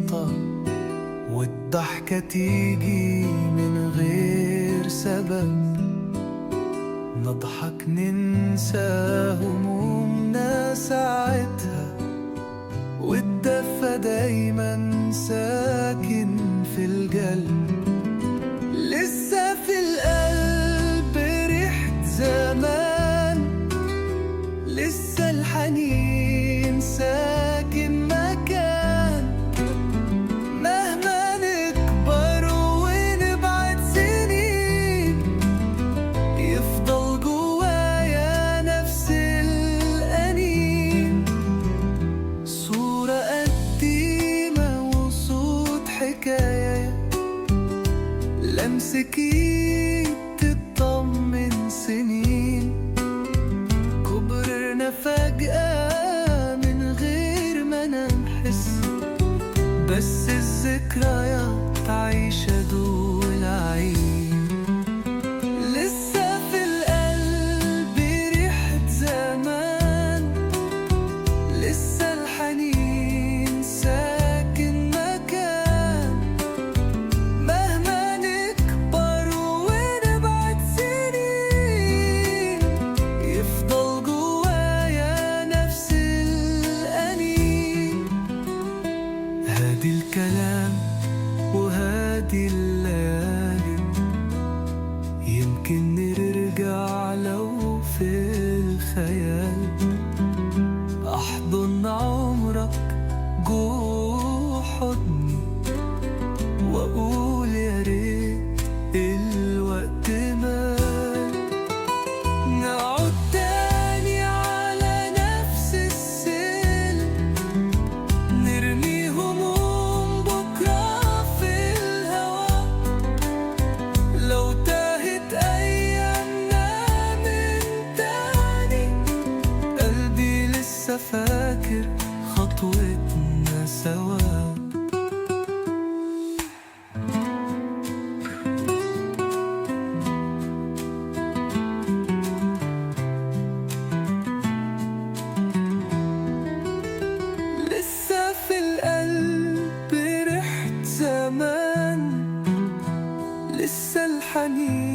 بسيطة، والضحكة تيجي من غير سبب. نضحك ننسى همومنا ساعتها، والدفى دايما ساكن في القلب. لسه في القلب ريحة زمان، لسه الحنين ساكن مكان. مهما نكبر ونبعد سنين، يفضل جوايا نفس الأنين. صورة قديمة وصوت حكاية، لمسك ايد تطمن سنين. كبرنا فجأة من غير ما نحس، بس الذكريات عايشة دول العين. لسه في القلب ريحة زمان، لسه الحنين ساكن مكان. مهما نكبر ونبعد سنين، يفضل جوايا نفس الأنين. هادي الكلام وهادي الليالي، يمكن نرجع لو في الخيال. أحضن عمرك جوه حضني، وأقول يا ريت الوقت مال. نقعد تاني على نفس السلم، نرمي هموم بكرة في الهوا. لو تاهت أيامنا من تاني، قلبي لسه فاكر خطوتنا سوا. لسه في القلب ريحة زمان، لسه الحنين